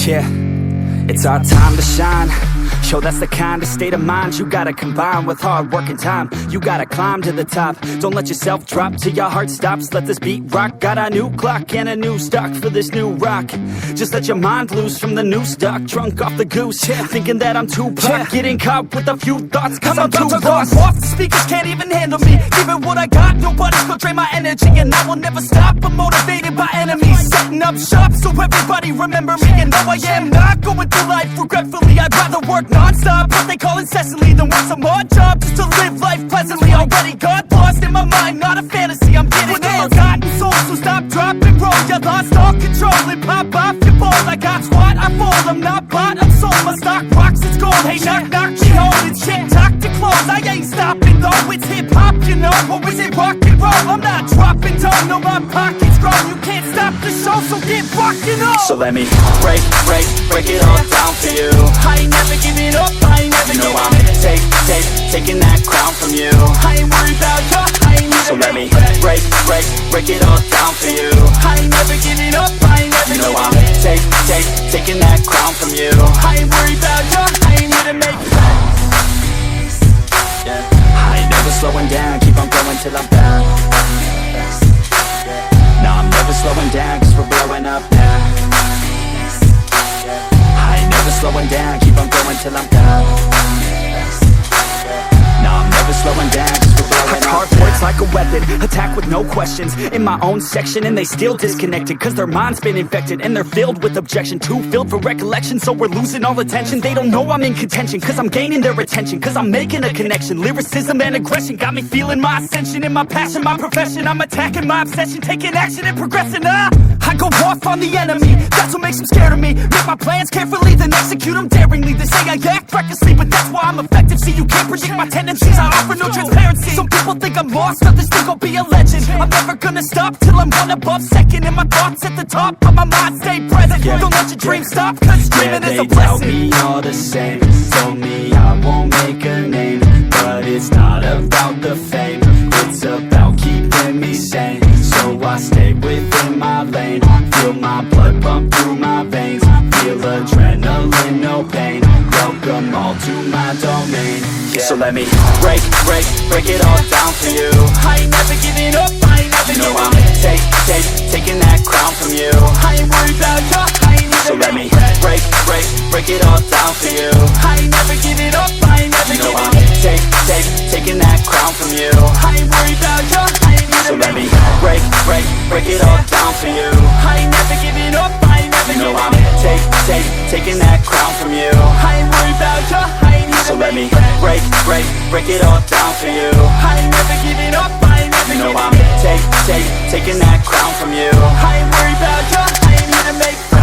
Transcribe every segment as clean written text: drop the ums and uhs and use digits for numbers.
Yeah, it's our time to shine. Yo, that's the kind of state of mind you gotta combine with hard work and time. You gotta climb to the top. Don't let yourself drop till your heart stops. Let this beat rock. Got a new clock and a new stock for this new rock. Just let your mind loose from the new stock. Drunk off the goose, yeah, thinking that I'm too pop, yeah. Getting caught with a few thoughts cause I'm too lost. Off, the speakers can't even handle me. Giving what I got, nobody's gonna drain my energy. And I will never stop, I'm motivated by enemies. Setting up shop so everybody remember me. And no, I am not going through life regretfully. I'd rather work non-stop, what they call incessantly, than work some odd job just to live life pleasantly. Already got lost in my mind, not a fantasy, I'm getting it. Forgotten soul, so stop, drop, and roll. You lost all control and pop off your ball. I got squat, I fall, I'm not bought, I'm sold. My stock rocks, it's gold. Hey, knock, knock, she holding shit, talk to close. I ain't stopping though, it's hip-hop, you know. Or is it rock and roll? I'm not dropping down, no, my pocket's grown. You can't stop the show, so get rockin' on. So let me break it all down for you. I ain't never giving up, I ain't never giving up. Taking that crown from you. I ain't worried about you, I ain't never. So let me break it all down for you. I ain't never giving up, I ain't never giving up. Taking that crown from you. I ain't worried about you, I ain't here to make friends. Yeah. I ain't never slowing down, keep on going till I'm down. No, I'm never slowing down cause we're blowing up now. I ain't never slowing down, keep on going till I'm down. No, I'm never slowing down cause we're blowing up. Hard words like a weapon, attack with no questions. In my own section and they still disconnected cause their mind's been infected and they're filled with objection. Too filled for recollection so we're losing all attention. They don't know I'm in contention cause I'm gaining their attention. Cause I'm making a connection. Lyricism and aggression got me feeling my ascension. In my passion, my profession, I'm attacking my obsession. Taking action and progressing, I go off on the enemy, that's what makes them scared of me. Make my plans carefully, then execute them daringly. They say I act recklessly, but that's why I'm effective. See, you can't predict my tendencies, I offer no transparency. Some people think I'm lost, others think I'll be a legend. I'm never gonna stop till I'm one above second. And my thoughts at the top, but my mind stay present. Don't let your dreams stop, cause dreaming is a blessing. They tell me all the same, told me I won't make a name. But it's not about the fame, it's about keeping me sane. So I stay within my lane, feel my blood pump through my veins. Feel adrenaline, no pain, welcome all to my domain, yeah. So let me break it all down for you. I ain't never giving up, I ain't never giving up. Taking that crown from you. I ain't worried about you, I ain't never. So let me break it all down for you. I ain't never giving up, I ain't never giving up. Taking that crown from you. I ain't worried about you, I ain't never. So let me break it all down for you. I ain't never giving up, I ain't never giving up. Taking that crown from you. I ain't worried about you, I ain't never. So let me break it all down for you. I ain't never giving up, I ain't never giving up. Taking that crown from you. I ain't worried about you, I ain't here to make friends.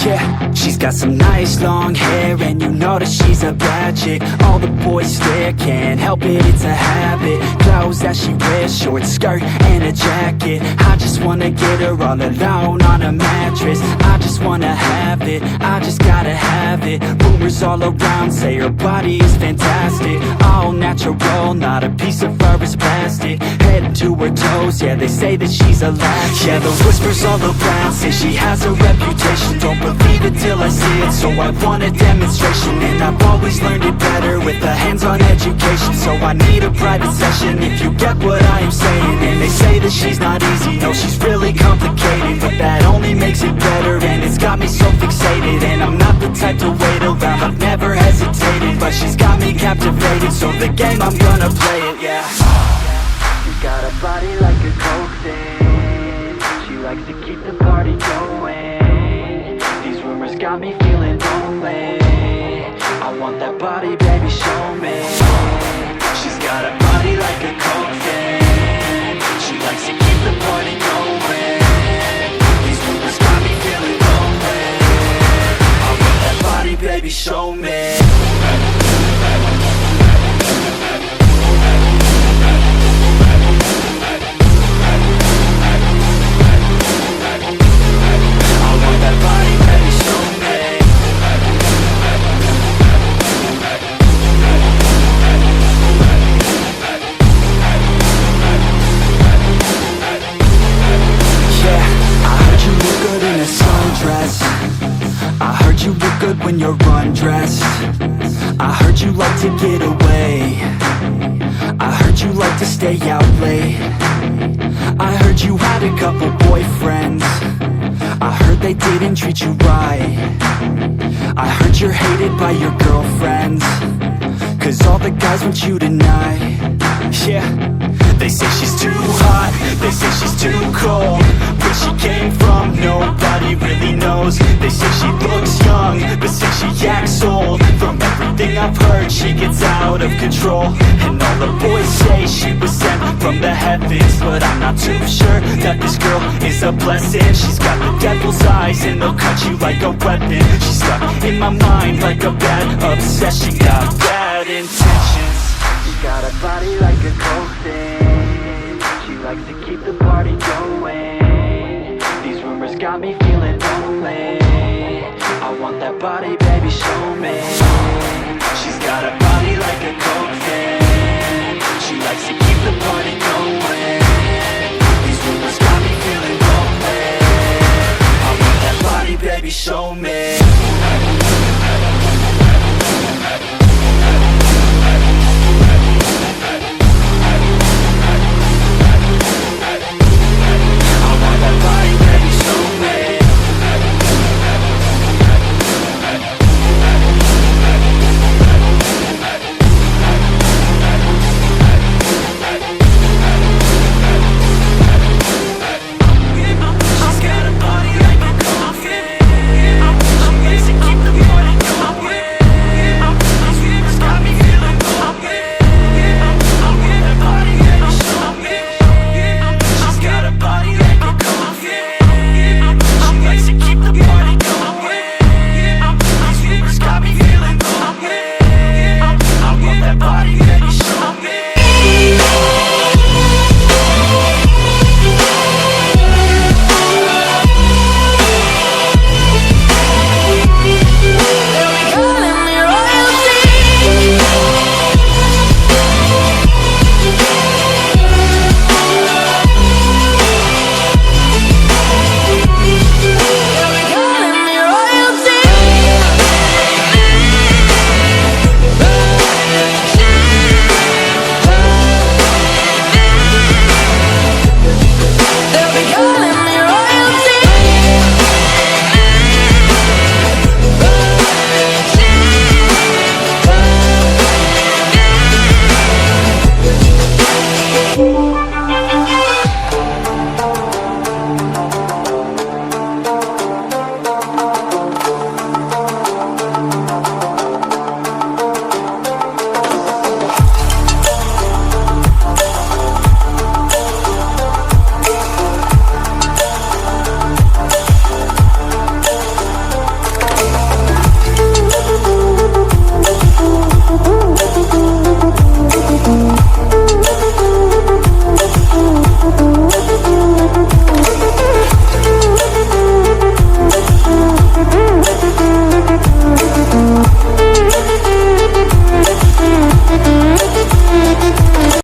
Yeah, she's got some nice long hair and you know that she's a bad chick. All the boys stare, can't help it, it's a habit. Clothes that she wears, short skirt and a jacket. I just wanna get her all alone on a mattress. I just wanna have it, I just gotta have it. Rumors all around say her body is fantastic. All natural, not a piece of fur is plastic. Head to her toes, yeah, they say that she's a latch. Yeah, the whispers all around say she has a reputation. Don't believe it till I see it, so I want a demonstration. And I've always learned it better with a hands-on education. So I need a private session if you get what I am saying. And they say that she's not easy, no, she's really complicated. But that only makes it better, and it's got me so fixated. And I'm not the type to wait around, I've never hesitated. But she's got me captivated, so the game, I'm gonna play it, yeah. You got a body like a coke thing, she likes to keep the party going. These rumors got me feeling lonely, I want that body, baby, show me. She's got a body like a coke thing, she likes to keep the party going. These rumors got me feeling lonely, good when you're undressed. I heard you like to get away. I heard you like to stay out late. I heard you had a couple boyfriends. I heard they didn't treat you right. I heard you're hated by your girlfriends, 'cause all the guys want you tonight. Yeah, they say she's too hot, they say she's too cold. Where she came from, nobody really knows. They say she looks young, but say she acts old. From everything I've heard, she gets out of control. And all the boys say she was sent from the heavens, but I'm not too sure that this girl is a blessing. She's got the devil's eyes and they'll cut you like a weapon. She's stuck in my mind like a bad obsession. Got bad intentions. She got a body like a cold thing. She likes to keep the party going. These rumors got me feeling lonely. I want that body, baby, show me. She's got a body like a cold thing. She likes to keep the party going. These rumors got me feeling lonely. I want that body, baby, show me.